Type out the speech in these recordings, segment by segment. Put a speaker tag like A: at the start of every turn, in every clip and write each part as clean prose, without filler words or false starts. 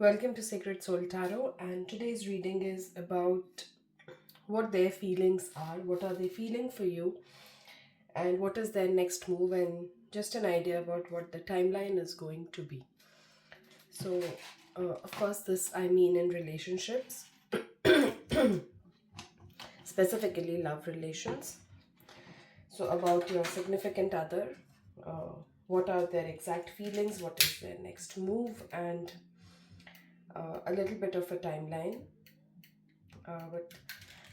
A: Welcome to Sacred Soul Tarot, and today's reading is about what their feelings are, what are they feeling for you, and what is their next move, and just an idea about what the timeline is going to be. So, of course, this I mean in relationships, specifically love relations. So, about your significant other, uh, what are their exact feelings, what is their next move, and a little bit of a timeline. But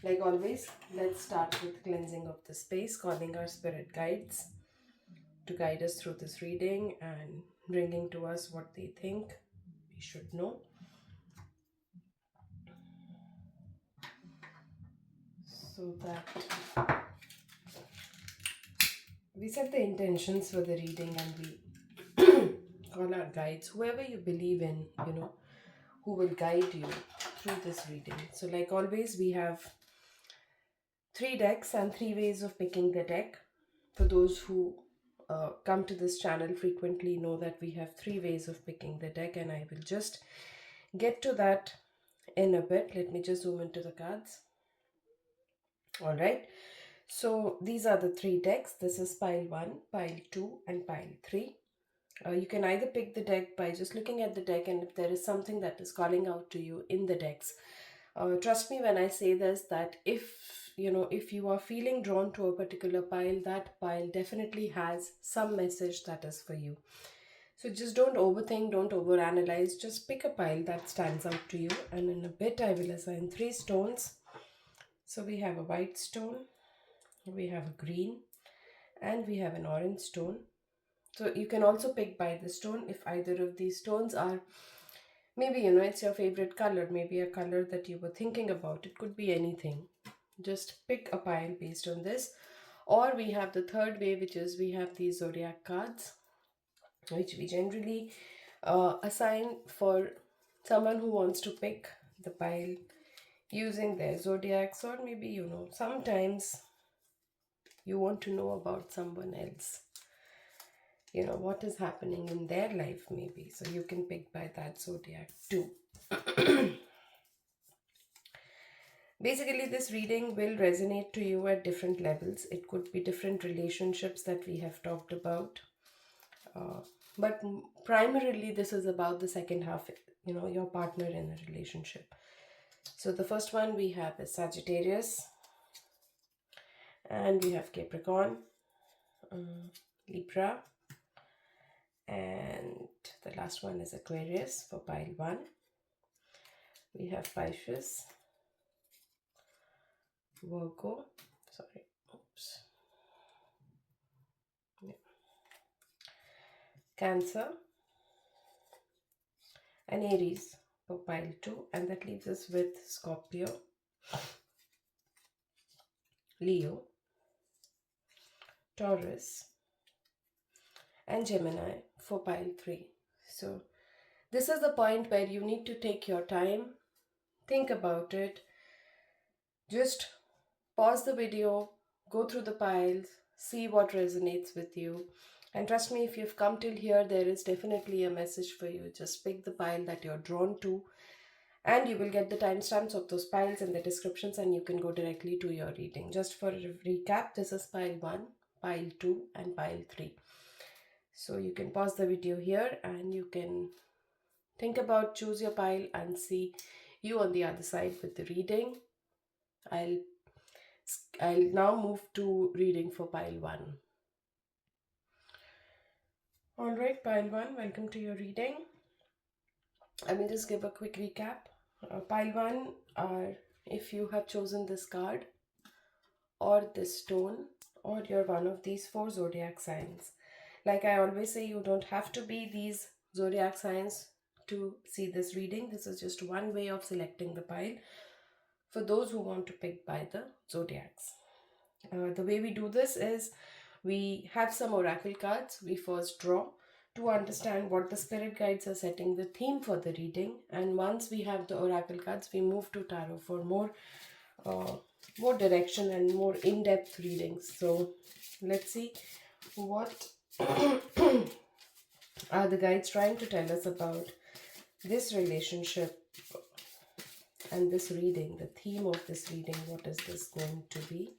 A: like always, let's start with cleansing of the space, calling our spirit guides to guide us through this reading and bringing to us what they think we should know. So that we set the intentions for the reading and we call our guides, whoever you believe in, who will guide you through this reading. So, like always, we have three decks and three ways of picking the deck. For those who come to this channel frequently know that we have three ways of picking the deck, and I will just get to that in a bit. Let me just zoom into the cards. All right. So these are the three decks. This is pile 1, pile 2, and pile 3. You can either pick the deck by just looking at the deck, and if there is something that is calling out to you in the decks, trust me when I say this, that if you are feeling drawn to a particular pile, that pile definitely has some message that is for you. So just don't overthink, don't overanalyze, just pick a pile that stands out to you, and in a bit I will assign three stones. So we have a white stone, we have a green, and we have an orange stone. So you can also pick by the stone if either of these stones are, maybe it's your favorite color, maybe a color that you were thinking about. It could be anything. Just pick a pile based on this. Or we have the third way, which is we have these zodiac cards, which we generally assign for someone who wants to pick the pile using their zodiacs, or maybe sometimes you want to know about someone else, what is happening in their life, maybe, so you can pick by that zodiac too. Basically, this reading will resonate to you at different levels. It could be different relationships that we have talked about, but primarily this is about the second half, your partner in a relationship. So the first one we have is Sagittarius, and we have Capricorn, Libra, and the last one is Aquarius for pile 1. We have Pisces, Virgo, Cancer, and Aries for pile 2, and that leaves us with Scorpio, Leo, Taurus, and Gemini for pile 3. So this is the point where you need to take your time, think about it, just pause the video, go through the piles, see what resonates with you. And trust me, if you've come till here, there is definitely a message for you. Just pick the pile that you're drawn to, and you will get the timestamps of those piles in the descriptions, and you can go directly to your reading. Just for a recap, this is pile 1, pile 2, and pile 3. So you can pause the video here and you can think about, choose your pile, and see you on the other side with the reading. I'll now move to reading for pile 1. Alright, pile 1, welcome to your reading. I will just give a quick recap. Pile 1 are if you have chosen this card or this stone, or you're one of these 4 zodiac signs. Like I always say, you don't have to be these zodiac signs to see this reading. This is just one way of selecting the pile for those who want to pick by the zodiacs. The way we do this is we have some oracle cards. We first draw to understand what the spirit guides are setting the theme for the reading, and once we have the oracle cards, we move to tarot for more direction and more in-depth readings. So let's see what are the guides trying to tell us about this relationship and this reading, the theme of this reading, what is this going to be?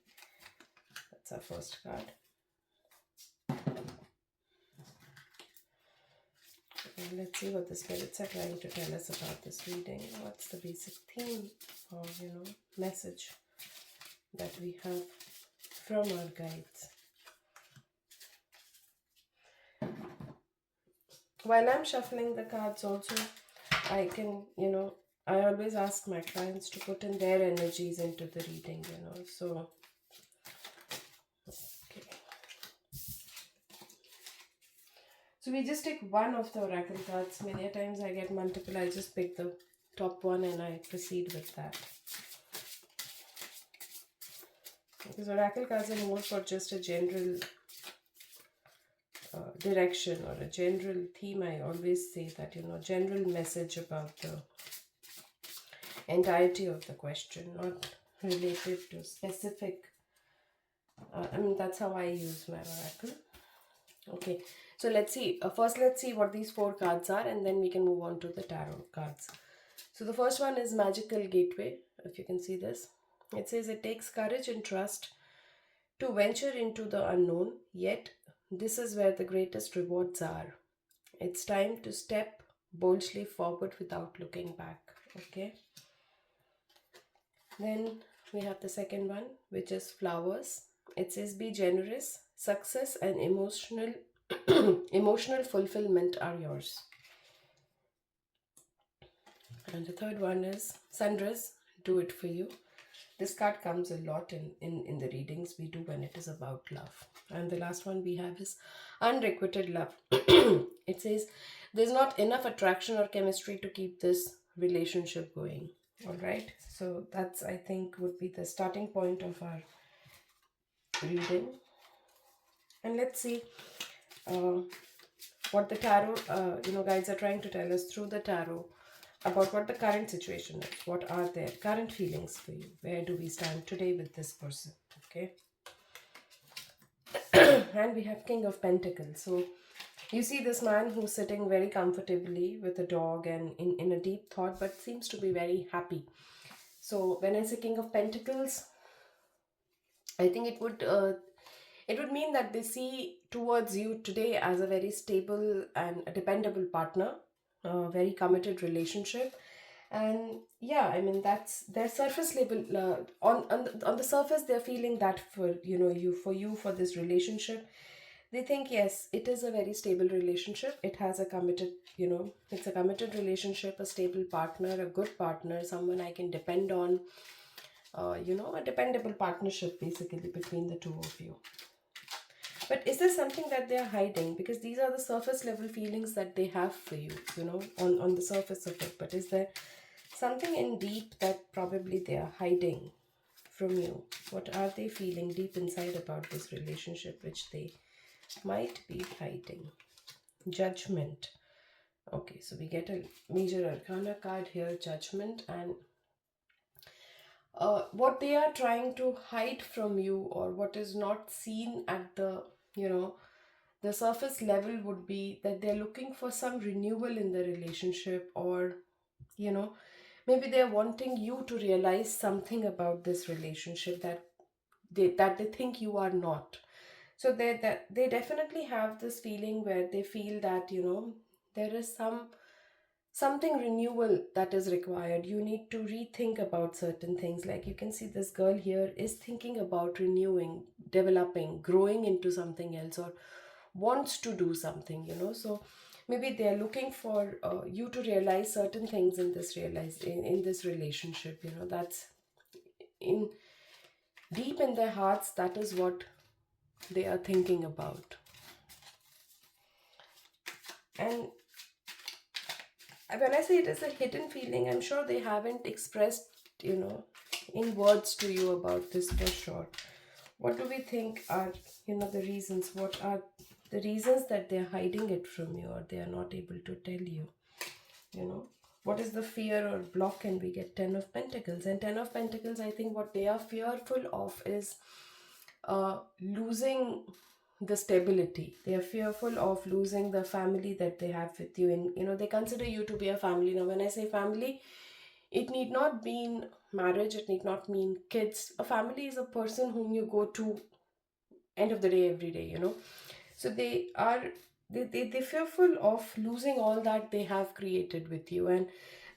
A: That's our first card. And let's see what the spirits are trying to tell us about this reading. What's the basic theme or, message that we have from our guides? While I'm shuffling the cards also, I can, I always ask my clients to put in their energies into the reading, so, okay. So we just take one of the oracle cards. Many times I get multiple, I just pick the top one and I proceed with that. Because oracle cards are more for just a general direction or a general theme. I always say that, general message about the entirety of the question, not related to specific. That's how I use my oracle. Okay, so let's see. First, let's see what these 4 cards are, and then we can move on to the tarot cards. So the first one is Magical Gateway. If you can see this, it says it takes courage and trust to venture into the unknown, yet this is where the greatest rewards are. It's time to step boldly forward without looking back. Okay. Then we have the second one, which is Flowers. It says be generous, success and emotional emotional fulfillment are yours. And the third one is Sunrise, do it for you. This card comes a lot in the readings we do when it is about love. And the last one we have is Unrequited Love. It says there's not enough attraction or chemistry to keep this relationship going. All right, so that's, I think, would be the starting point of our reading. And let's see what the tarot guides are trying to tell us through the tarot about what the current situation is. What are their current feelings for you? Where do we stand today with this person? Okay. And we have King of Pentacles. So you see this man who's sitting very comfortably with a dog and in a deep thought, but seems to be very happy. So when I say King of Pentacles, I think it would mean that they see towards you today as a very stable and a dependable partner, a very committed relationship. And yeah, I mean, that's their surface level. On the surface, they're feeling that for for this relationship, they think yes, it is a very stable relationship. It has a committed, it's a committed relationship, a stable partner, a good partner, someone I can depend on. A dependable partnership basically between the two of you. But is there something that they are hiding? Because these are the surface level feelings that they have for you, on the surface of it. But is there something in deep that probably they are hiding from you? What are they feeling deep inside about this relationship which they might be hiding? Judgment. Okay, so we get a major arcana card here, Judgment. And what they are trying to hide from you, or what is not seen at the the surface level, would be that they're looking for some renewal in the relationship, or maybe they're wanting you to realize something about this relationship that they think you are not. So they definitely have this feeling where they feel that there is something renewal that is required. You need to rethink about certain things. Like you can see this girl here is thinking about renewing, developing, growing into something else, or wants to do something, so maybe they're looking for you to realize certain things in this relationship. That's in deep in their hearts, that is what they are thinking about. And when I say it is a hidden feeling, I'm sure they haven't expressed, in words to you about this for sure. What do we think are, the reasons? What are the reasons that they're hiding it from you, or they are not able to tell you? What is the fear or block? And we get 10 of Pentacles. And 10 of Pentacles, I think what they are fearful of is losing the stability. They are fearful of losing the family that they have with you, and they consider you to be a family. Now when I say family, it need not mean marriage, it need not mean kids. A family is a person whom you go to end of the day every day, so they're fearful of losing all that they have created with you, and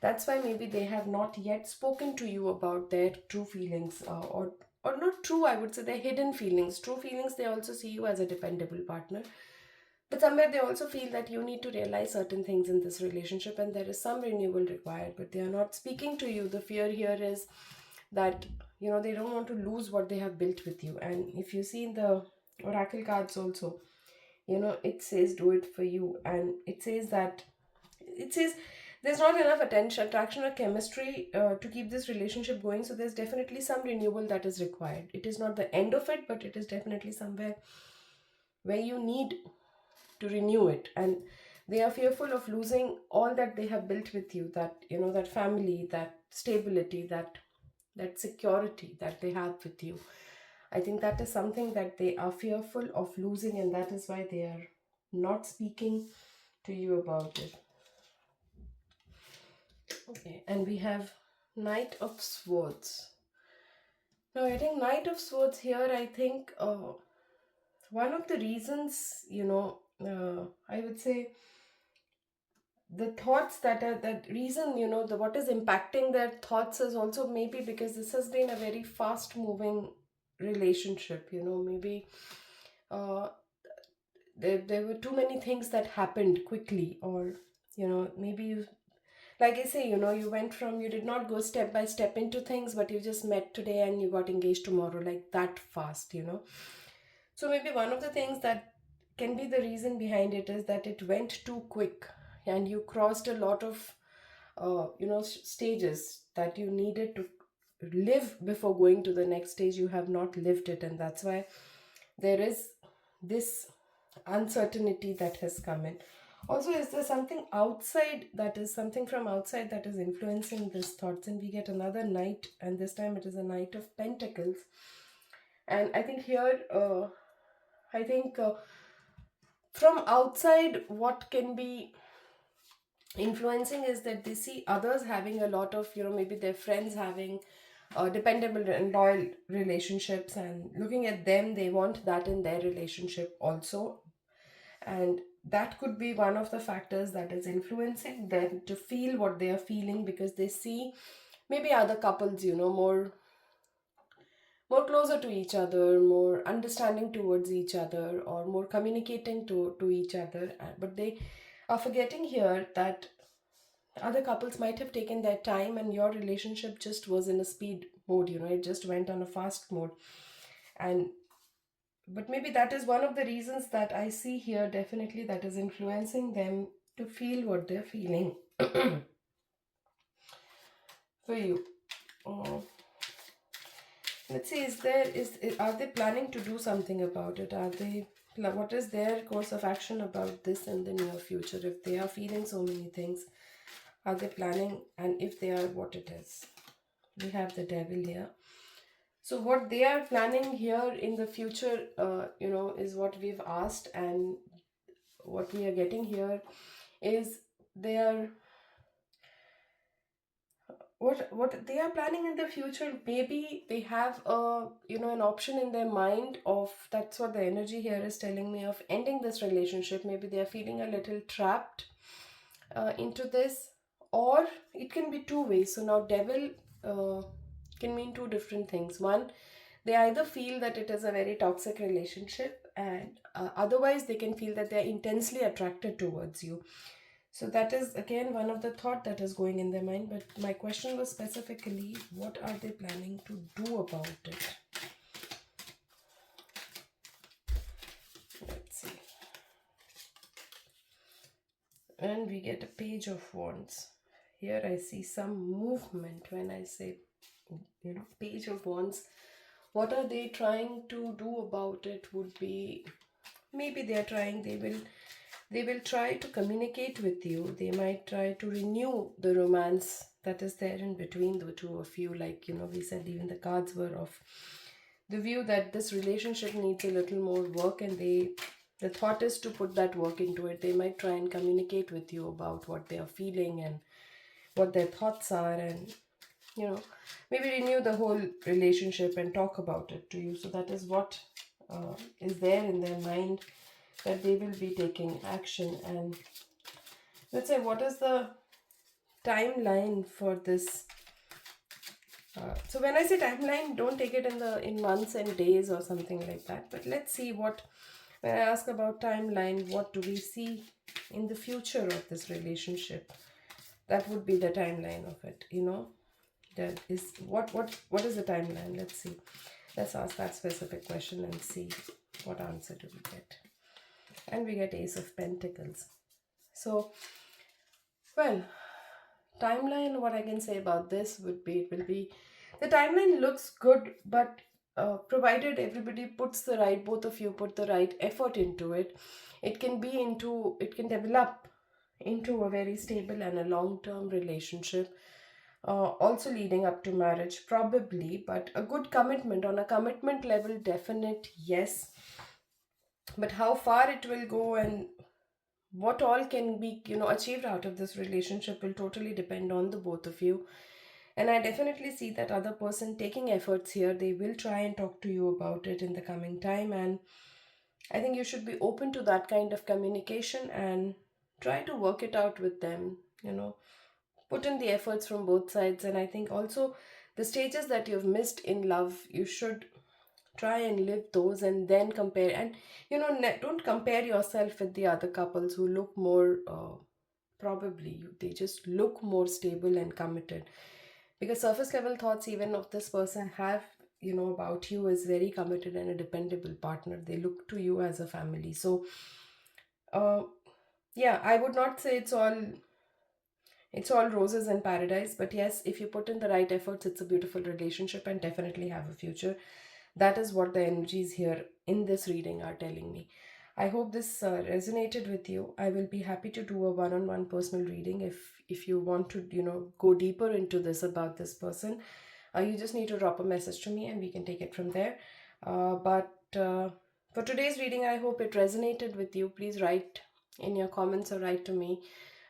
A: that's why maybe they have not yet spoken to you about their true feelings, or not true, I would say their hidden feelings. True feelings, they also see you as a dependable partner, but somewhere they also feel that you need to realize certain things in this relationship and there is some renewal required, but they are not speaking to you. The fear here is that they don't want to lose what they have built with you. And if you see in the oracle cards also, it says do it for you, and it says there's not enough attention, attraction, or chemistry to keep this relationship going, so there's definitely some renewal that is required. It is not the end of it, but it is definitely somewhere where you need to renew it. And they are fearful of losing all that they have built with you, that that family, that stability, that security that they have with you. I think that is something that they are fearful of losing, and that is why they are not speaking to you about it. Okay, and we have Knight of Swords. Now, I think Knight of Swords here, I think one of the reasons, I would say the thoughts that reason, the what is impacting their thoughts is also maybe because this has been a very fast moving relationship, maybe uh, there were too many things that happened quickly, or maybe you, like I say, you went from, you did not go step by step into things, but you just met today and you got engaged tomorrow, like that fast. So maybe one of the things that can be the reason behind it is that it went too quick, and you crossed a lot of stages that you needed to live before going to the next stage. You have not lived it, and that's why there is this uncertainty that has come in. Also, is there something outside, that is something from outside that is influencing these thoughts? And we get another knight, and this time it is a Knight of Pentacles. And I think here, I think from outside, what can be influencing is that they see others having a lot of, maybe their friends having dependable and loyal relationships, and looking at them, they want that in their relationship also. And that could be one of the factors that is influencing them to feel what they are feeling, because they see maybe other couples, more closer to each other, more understanding towards each other, or more communicating to each other. But they are forgetting here that other couples might have taken their time, and your relationship just was in a speed mode, it just went on a fast mode. And but maybe that is one of the reasons that I see here, definitely, that is influencing them to feel what they're feeling for you. Uh, let's see, are they planning to do something about it? What is their course of action about this in the near future? If they are feeling so many things, are they planning? And if they are, what it is? We have the Devil here. So what they are planning here in the future, is what we've asked, and what we are getting here is they are, what they are planning in the future. Maybe they have a, an option in their mind of, that's what the energy here is telling me, of ending this relationship. Maybe they are feeling a little trapped into this, or it can be two ways. So now Devil can mean two different things. One, they either feel that it is a very toxic relationship, and otherwise they can feel that they are intensely attracted towards you. So that is again one of the thought that is going in their mind. But my question was specifically, what are they planning to do about it? Let's see. And we get a Page of Wands. Here I see some movement. When I say, Page of Wands, what are they trying to do about it would be, maybe they will try to communicate with you. They might try to renew the romance that is there in between the two of you. Like, we said, even the cards were of the view that this relationship needs a little more work, and the thought is to put that work into it. They might try and communicate with you about what they are feeling and what their thoughts are, and maybe renew the whole relationship and talk about it to you. So that is what is there in their mind, that they will be taking action. And let's say, what is the timeline for this? So when I say timeline, don't take it in months and days or something like that. But let's see what, when I ask about timeline, what do we see in the future of this relationship? That would be the timeline of it, That is what is the timeline? Let's see. Let's ask that specific question and see what answer do we get. And we get Ace of Pentacles. So, well, timeline, what I can say about this would be, it will be, the timeline looks good, but provided everybody puts the right, both of you put the right effort into it, it can develop into a very stable and a long-term relationship, also leading up to marriage probably. But a good commitment, on a commitment level, definite yes. But how far it will go and what all can be achieved out of this relationship will totally depend on the both of you. And I definitely see that other person taking efforts here. They will try and talk to you about it in the coming time, and I think you should be open to that kind of communication and try to work it out with them. Put in the efforts from both sides. And I think also the stages that you've missed in love, you should try and live those, and then compare. And don't compare yourself with the other couples who look more probably they just look more stable and committed, because surface level thoughts even of this person have about you is very committed and a dependable partner. They look to you as a family. So uh yeah, I would not say it's all roses in paradise, but yes, if you put in the right efforts, it's a beautiful relationship and definitely have a future. That is what the energies here in this reading are telling me. I hope this resonated with you. I will be happy to do a one-on-one personal reading if you want to go deeper into this about this person. You just need to drop a message to me and we can take it from there. But for today's reading, I hope it resonated with you. Please write in your comments or write to me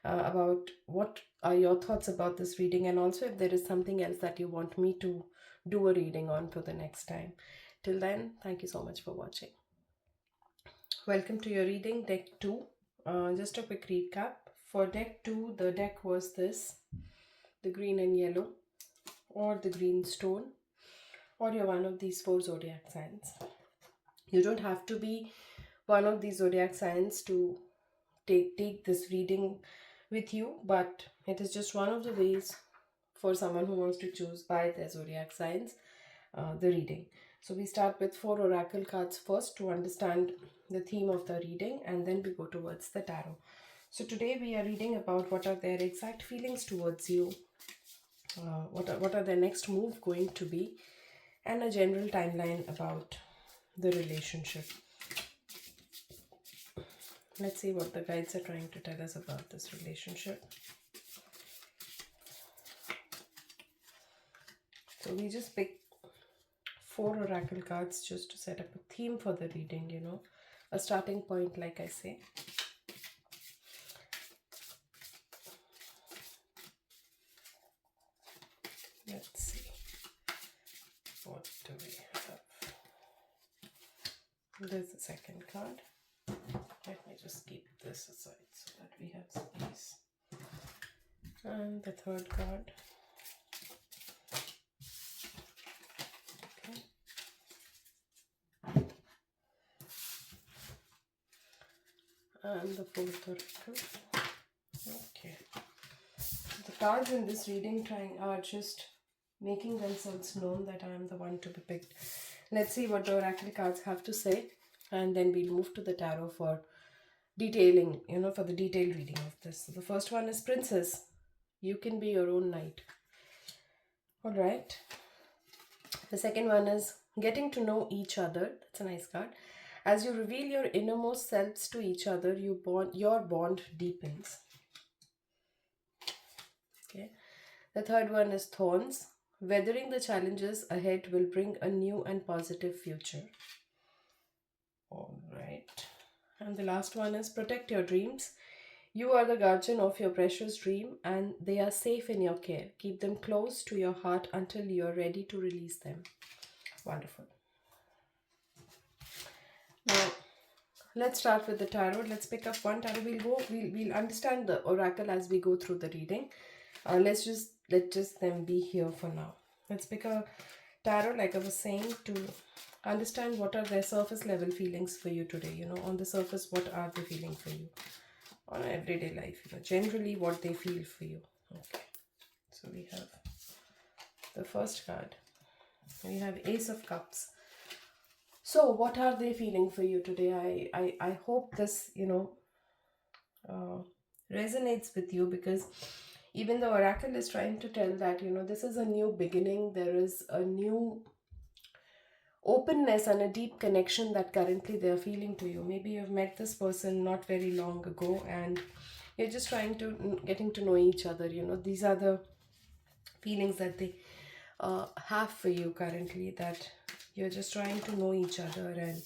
A: about what are your thoughts about this reading, and also if there is something else that you want me to do a reading on for the next time. Till then, thank you so much for watching. Welcome to your reading, deck 2. Just a quick recap. For deck 2, the deck was this: the green and yellow, or the green stone, or you're one of these 4 zodiac signs. You don't have to be one of these zodiac signs to take this reading with you, but it is just one of the ways for someone who wants to choose by their zodiac signs the reading. So we start with 4 oracle cards first to understand the theme of the reading, and then we go towards the tarot. So today we are reading about what are their exact feelings towards you, what are their next move going to be, and a general timeline about the relationship. Let's see what the guides are trying to tell us about this relationship. So we just picked 4 oracle cards just to set up a theme for the reading, a starting point, like I say. Let's see, what do we have? There's the second card. Let me just keep this aside so that we have space. And the third card. Okay. And the fourth oracle. Okay. The cards in this reading are just making themselves known that I am the one to be picked. Let's see what the oracle cards have to say, and then we'll move to the tarot for detailing, for the detailed reading of this. So the first one is Princess. You can be your own knight. All right. The second one is Getting to know each other. That's a nice card. As you reveal your innermost selves to each other, your bond deepens. Okay. The third one is Thorns. Weathering the challenges ahead will bring a new and positive future. All right. And the last one is protect your dreams. You are the guardian of your precious dream and they are safe in your care. Keep them close to your heart until you are ready to release them. Wonderful. Now, let's start with the tarot. Let's pick up one tarot. We'll understand the oracle as we go through the reading. Let just them be here for now. Let's pick a tarot, like I was saying, to understand what are their surface level feelings for you today. On the surface, what are they feeling for you on everyday life? Generally, what they feel for you. Okay. So we have the first card. We have Ace of Cups. So what are they feeling for you today? I hope this uh, resonates with you, because even the oracle is trying to tell that this is a new beginning. There is a new openness and a deep connection that currently they are feeling to you. Maybe you've met this person not very long ago and you're just trying to getting to know each other. These are the feelings that they have for you currently, that you're just trying to know each other, and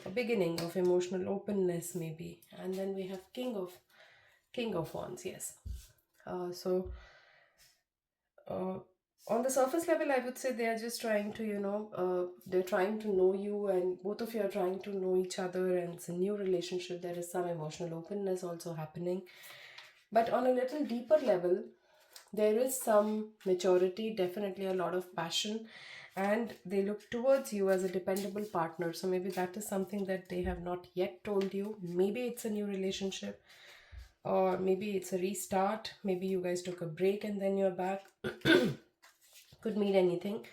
A: a beginning of emotional openness maybe. And then we have king of wands. Yes. So uh, on the surface level, I would say they are just trying to they're trying to know you, and both of you are trying to know each other, and it's a new relationship. There is some emotional openness also happening, but on a little deeper level, there is some maturity, definitely a lot of passion, and they look towards you as a dependable partner. So maybe that is something that they have not yet told you. Maybe it's a new relationship, or maybe it's a restart. Maybe you guys took a break and then you're back. Could mean anything.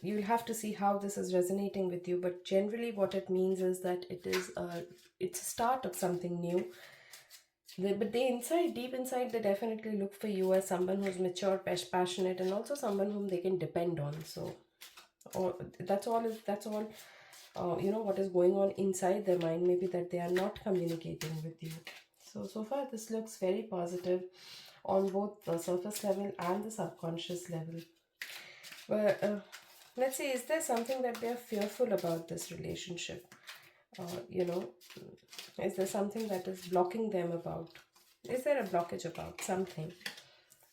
A: You'll have to see how this is resonating with you, but generally what it means is that it's a start of something new. But deep inside, they definitely look for you as someone who's mature, passionate, and also someone whom they can depend on. So, or that's all. What is going on inside their mind. Maybe that they are not communicating with you. So far, this looks very positive on both the surface level and the subconscious level. But let's see, is there something that they are fearful about this relationship? Is there something that is blocking them about? Is there a blockage about something?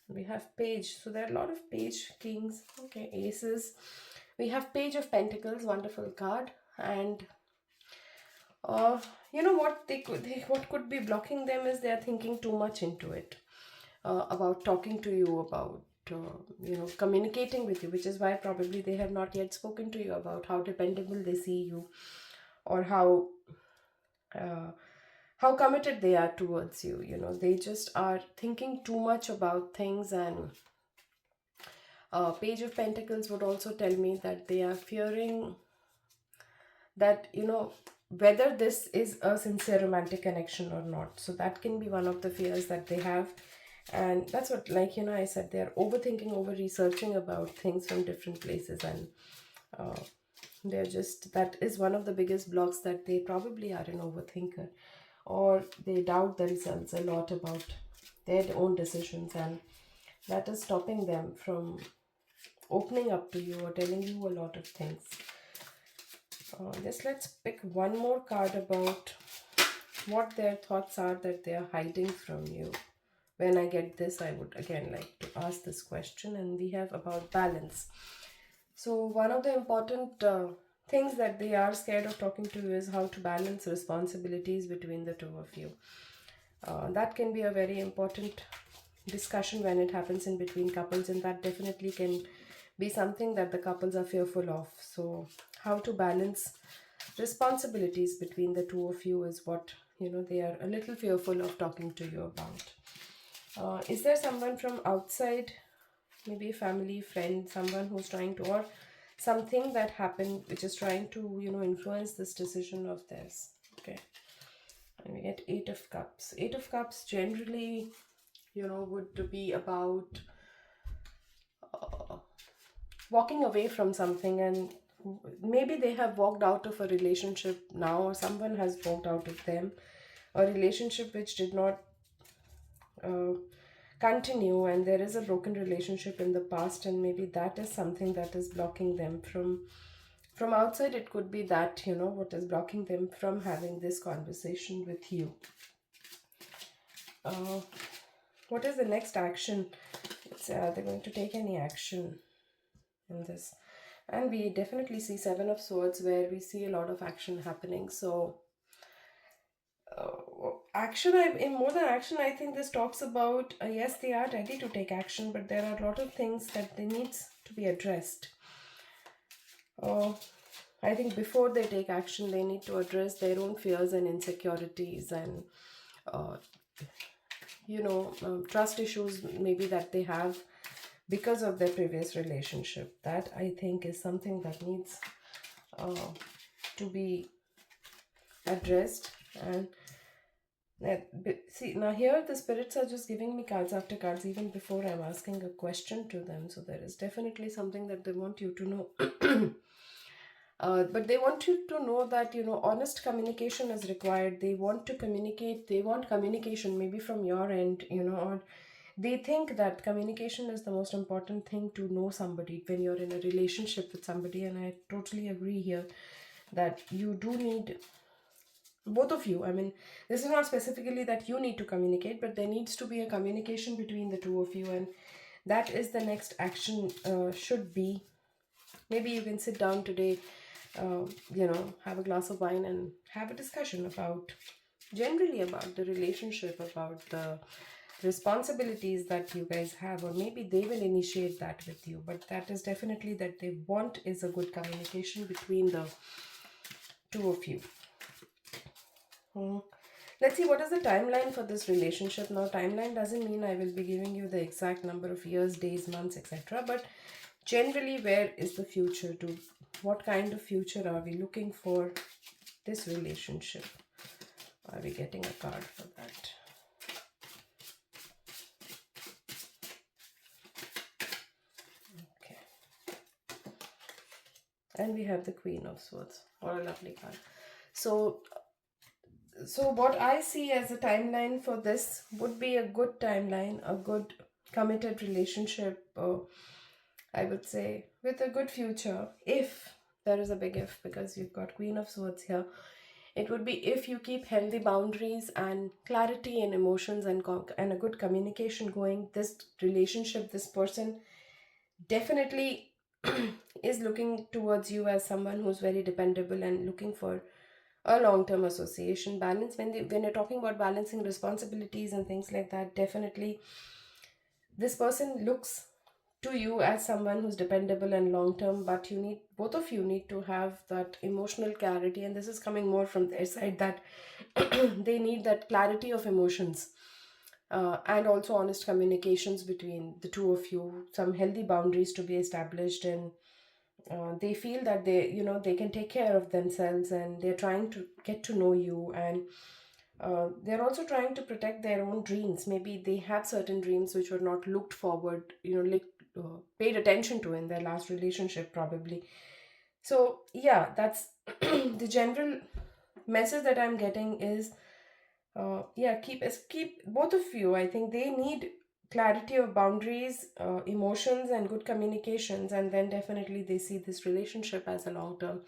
A: We have page. So there are a lot of page, kings, okay, aces. We have page of pentacles, wonderful card. And what could be blocking them is they are thinking too much into it, about talking to you, about communicating with you, which is why probably they have not yet spoken to you about how dependable they see you, or uh, how committed they are towards you. They just are thinking too much about things. And page of pentacles would also tell me that they are fearing that whether this is a sincere romantic connection or not. So that can be one of the fears that they have. And that's what, like I said, they're overthinking, over researching about things from different places. And uh, that is one of the biggest blocks, that they probably are an overthinker, or they doubt the results a lot about their own decisions, and that is stopping them from opening up to you or telling you a lot of things. Let's pick one more card about what their thoughts are that they are hiding from you. When I get this, I would again like to ask this question. And we have about balance. So one of the important things that they are scared of talking to you is how to balance responsibilities between the two of you. That can be a very important discussion when it happens in between couples, and that definitely can be something that the couples are fearful of. So how to balance responsibilities between the two of you is what they are a little fearful of talking to you about. Is there someone from outside, maybe a family, friend, someone who's trying to, or something that happened which is trying to influence this decision of theirs? Okay. And we get 8 of cups. 8 of cups generally would be about walking away from something, and maybe they have walked out of a relationship now, or someone has walked out of them, a relationship which did not uh, continue, and there is a broken relationship in the past, and maybe that is something that is blocking them from outside. It could be that, what is blocking them from having this conversation with you. uh, what is the next action? They're going to take any action in this. And we definitely see Seven of Swords, where we see a lot of action happening. So action, in more than action, I think this talks about, yes, they are ready to take action, but there are a lot of things that they needs to be addressed. I think before they take action, they need to address their own fears and insecurities, and uh, trust issues maybe that they have because of their previous relationship. That, I think, is something that needs to be addressed. And see, now here the spirits are just giving me cards after cards even before I'm asking a question to them. So there is definitely something that they want you to know. But they want you to know that, honest communication is required. They want to communicate. They want communication maybe from your end, or they think that communication is the most important thing to know somebody when you're in a relationship with somebody. And I totally agree here that you do need, both of you, I mean, this is not specifically that you need to communicate, but there needs to be a communication between the two of you. And that is the next action. Should be, maybe you can sit down today, have a glass of wine and have a discussion about, generally, about the relationship, about the responsibilities that you guys have, or maybe they will initiate that with you. But that is definitely that they want is a good communication between the two of you. Let's see, what is the timeline for this relationship? Now, timeline doesn't mean I will be giving you the exact number of years, days, months, etc. But generally, where is the future to? What kind of future are we looking for this relationship? Are we getting a card for that? Okay. And we have the Queen of Swords. What a lovely card. So what I see as a timeline for this would be a good timeline, a good committed relationship, I would say, with a good future. If there is a big if, because you've got Queen of Swords here, it would be if you keep healthy boundaries and clarity in emotions, and a good communication going, this relationship, this person definitely is looking towards you as someone who's very dependable and looking for a long-term association. Balance, when you're talking about balancing responsibilities and things like that, definitely this person looks to you as someone who's dependable and long-term. But both of you need to have that emotional clarity, and this is coming more from their side, that they need that clarity of emotions, and also honest communications between the two of you, some healthy boundaries to be established. And they feel that they can take care of themselves, and they're trying to get to know you. And they're also trying to protect their own dreams. Maybe they have certain dreams which were not looked forward, paid attention to in their last relationship, probably. So yeah, that's the general message that I'm getting is, yeah, keep both of you, I think they need clarity of boundaries, emotions, and good communications. And then definitely they see this relationship as a long term.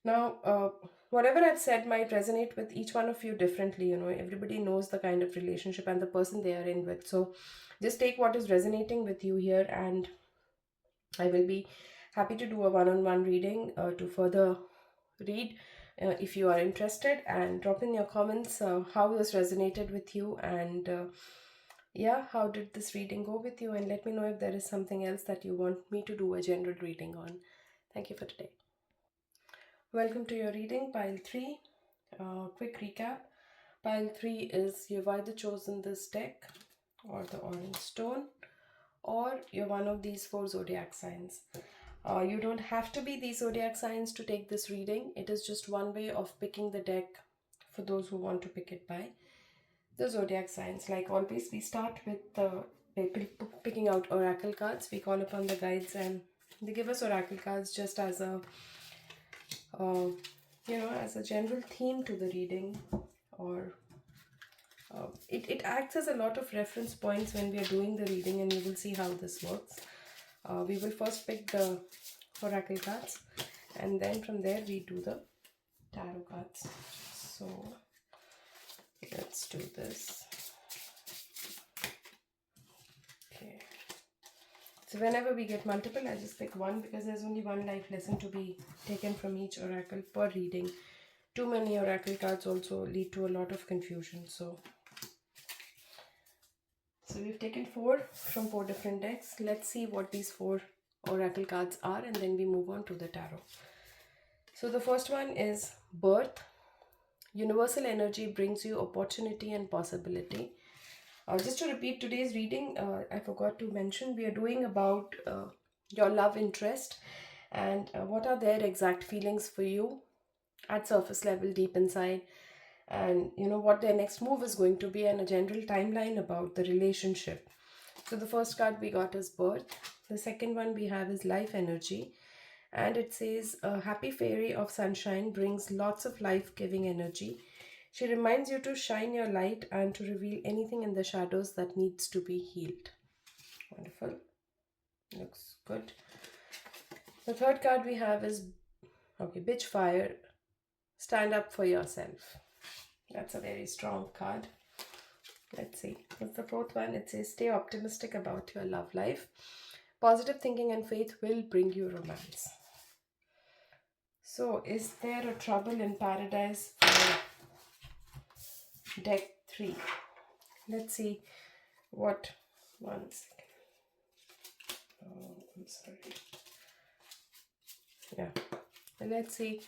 A: Now, whatever I've said might resonate with each one of you differently. Everybody knows the kind of relationship and the person they are in with. So just take what is resonating with you here, and I will be happy to do a one-on-one reading to further read, if you are interested. And drop in your comments how this resonated with you, and yeah, how did this reading go with you, and let me know if there is something else that you want me to do a general reading on. Thank you for today. Welcome to your reading, pile 3. Quick recap. Pile 3 is, you've either chosen this deck or the orange stone, or you're one of these 4 zodiac signs. You don't have to be these zodiac signs to take this reading. It is just one way of picking the deck for those who want to pick it by the zodiac signs. Like always, we start with picking out oracle cards. We call upon the guides, and they give us oracle cards just as a as a general theme to the reading, or It acts as a lot of reference points when we are doing the reading, and you will see how this works. We will first pick the oracle cards, and then from there we do the tarot cards. So let's do this. Okay. So whenever we get multiple, I just pick one, because there's only one life lesson to be taken from each oracle per reading. Too many oracle cards also lead to a lot of confusion. So we've taken 4 from 4 different decks. Let's see what these 4 oracle cards are, and then we move on to the tarot. So the first one is birth. Universal energy brings you opportunity and possibility. Just to repeat today's reading, I forgot to mention, we are doing about your love interest and what are their exact feelings for you at surface level, deep inside, and what their next move is going to be, and a general timeline about the relationship. So the first card we got is birth. The second one we have is life energy, and it says a happy fairy of sunshine brings lots of life-giving energy. She reminds you to shine your light and to reveal anything in the shadows that needs to be healed. Wonderful. Looks good. The third card we have is bitch fire. Stand up for yourself. That's a very strong card. Let's see. What's the fourth one? It says stay optimistic about your love life. Positive thinking and faith will bring you romance. So, is there a trouble in paradise for deck 3? Let's see what. One second. Oh, I'm sorry. Yeah. Let's see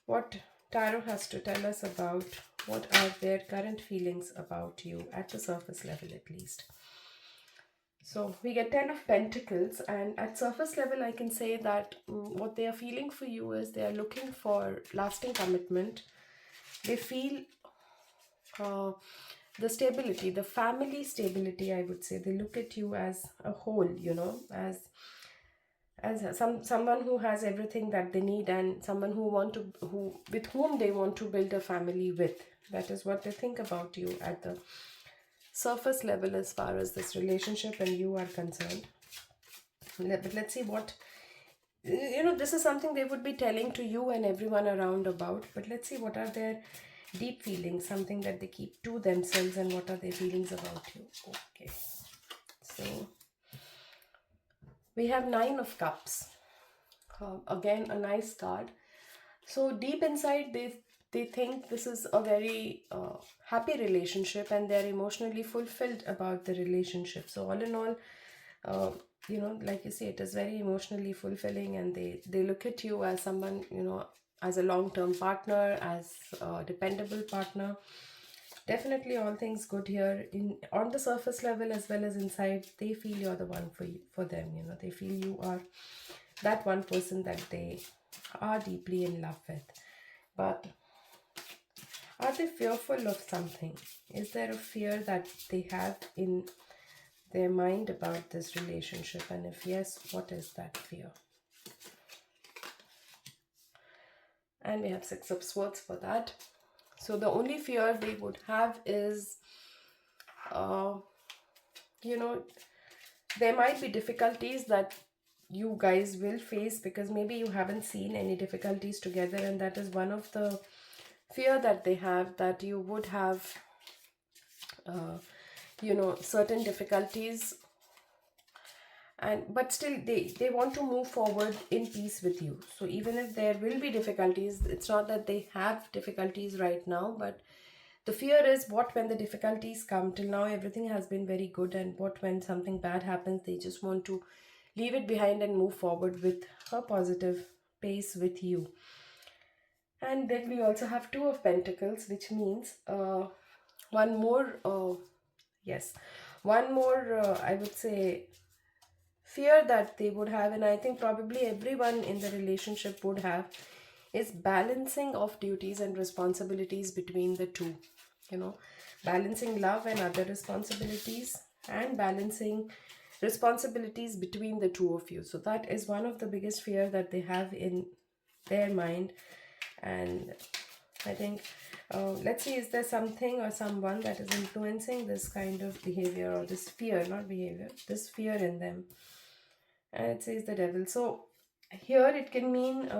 A: what tarot has to tell us about what are their current feelings about you at the surface level, at least. So we get 10 of Pentacles, and at surface level I can say that what they are feeling for you is they are looking for lasting commitment. They feel the stability, the family stability, I would say. They look at you as a whole, as someone who has everything that they need, and someone with whom they want to build a family with. That is what they think about you at the surface level as far as this relationship and you are concerned. But let's see what, this is something they would be telling to you and everyone around about, but let's see what are their deep feelings, something that they keep to themselves, and what are their feelings about you. Okay, so we have 9 of Cups. Again, a nice card. So deep inside, they think this is a very happy relationship, and they're emotionally fulfilled about the relationship. So all in all, like you say, it is very emotionally fulfilling, and they look at you as someone, as a long-term partner, as a dependable partner. Definitely all things good here. On the surface level as well as inside, they feel you're the one for them. They feel you are that one person that they are deeply in love with. But are they fearful of something? Is there a fear that they have in their mind about this relationship? And if yes, what is that fear? And we have 6 of Swords for that. So the only fear they would have is, there might be difficulties that you guys will face, because maybe you haven't seen any difficulties together, and that is one of the fear that they have, that you would have, certain difficulties, but still they want to move forward in peace with you. So even if there will be difficulties, it's not that they have difficulties right now, but the fear is what when the difficulties come. Till now everything has been very good, and what when something bad happens, they just want to leave it behind and move forward with a positive pace with you. And then we also have 2 of Pentacles, which means one more, I would say, fear that they would have, and I think probably everyone in the relationship would have, is balancing of duties and responsibilities between the two. Balancing love and other responsibilities, and balancing responsibilities between the two of you. So that is one of the biggest fear that they have in their mind. And I think, let's see, is there something or someone that is influencing this kind of behavior, or this fear, not behavior, this fear in them? And it says the devil. So here it can mean,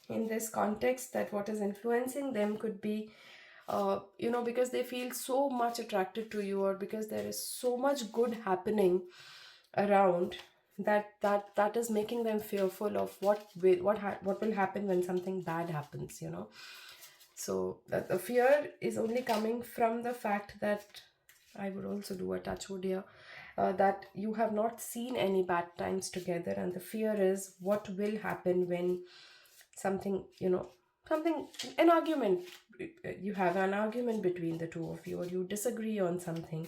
A: in this context, that what is influencing them could be, because they feel so much attracted to you, or because there is so much good happening around, that is making them fearful of what will happen when something bad happens. So the fear is only coming from the fact that, I would also do a touch wood here, that you have not seen any bad times together, and the fear is what will happen when something, something, an argument, you have an argument between the two of you, or you disagree on something.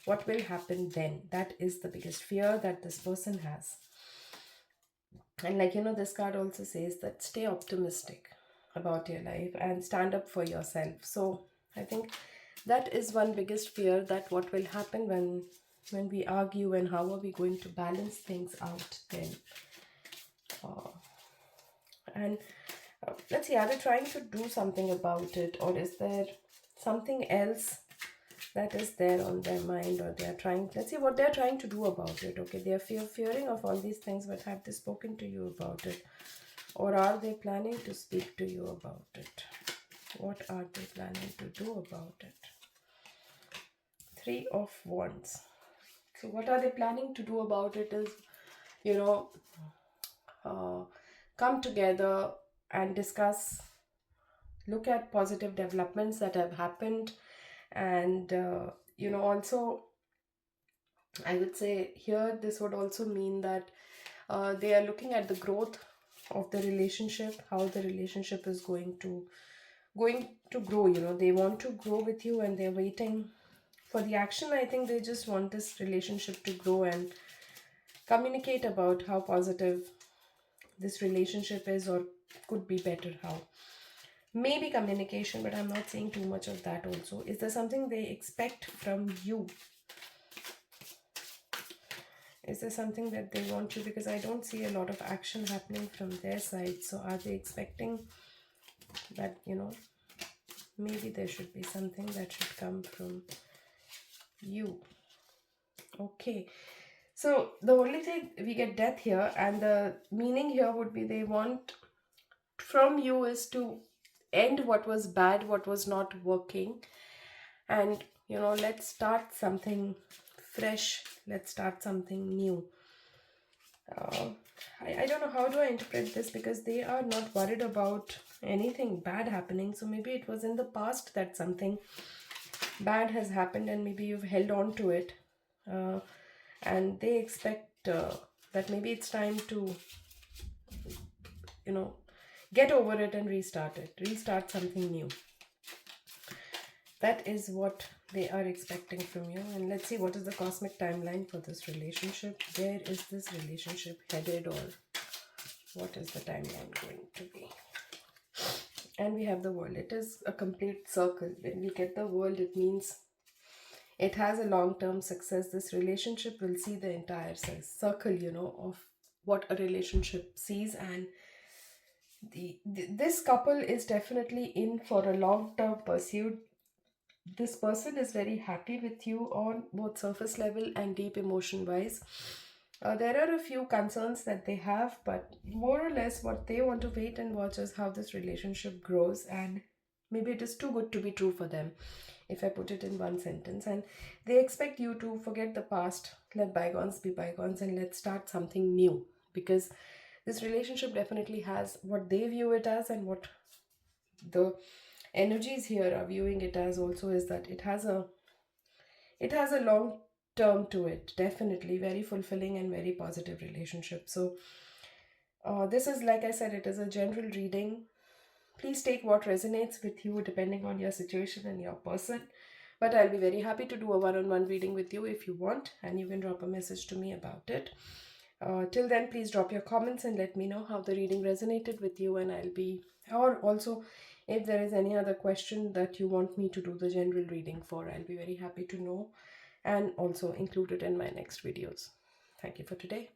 A: What will happen then? That is the biggest fear that this person has. And this card also says that stay optimistic about your life and stand up for yourself. So I think that is one biggest fear, that what will happen when we argue, and how are we going to balance things out then. And let's see, are they trying to do something about it, or is there something else that is there on their mind, or they are trying, let's see what they're trying to do about it. Okay, they are fearing of all these things, but have they spoken to you about it, or are they planning to speak to you about it? What are they planning to do about it? Three of Wands. So what are they planning to do about it is, come together and discuss, look at positive developments that have happened, and also, I would say here this would also mean that they are looking at the growth of the relationship, how the relationship is going to grow. They want to grow with you, and they're waiting for the action. I think they just want this relationship to grow and communicate about how positive this relationship is, or could be better how. Maybe communication, but I'm not saying too much of that also. Is there something they expect from you? Is there something that they want you? Because I don't see a lot of action happening from their side. So are they expecting that, maybe there should be something that should come from you? Okay. So the only thing, we get death here, and the meaning here would be they want from you is to end what was bad, what was not working, and let's start something fresh, let's start something new. I don't know, how do I interpret this, because they are not worried about anything bad happening. So maybe it was in the past that something bad has happened, and maybe you've held on to it, and they expect that maybe it's time to get over it and restart something new. That is what they are expecting from you. And let's see, what is the cosmic timeline for this relationship? Where is this relationship headed, or what is the timeline going to be? And we have the world. It is a complete circle. When we get the world, it means it has a long-term success. This relationship will see the entire circle, of what a relationship sees. And this couple is definitely in for a long-term pursuit. This person is very happy with you on both surface level and deep emotion wise. There are a few concerns that they have, but more or less what they want to wait and watch is how this relationship grows, and maybe it is too good to be true for them, if I put it in one sentence. And they expect you to forget the past, let bygones be bygones, and let's start something new, because this relationship definitely has what they view it as, and what the energies here are viewing it as also, is that it has a long term to it. Definitely very fulfilling and very positive relationship. So this is, like I said, it is a general reading. Please take what resonates with you depending on your situation and your person. But I'll be very happy to do a one-on-one reading with you if you want, and you can drop a message to me about it. Till then, please drop your comments and let me know how the reading resonated with you, and or also if there is any other question that you want me to do the general reading for, I'll be very happy to know and also include it in my next videos. Thank you for today.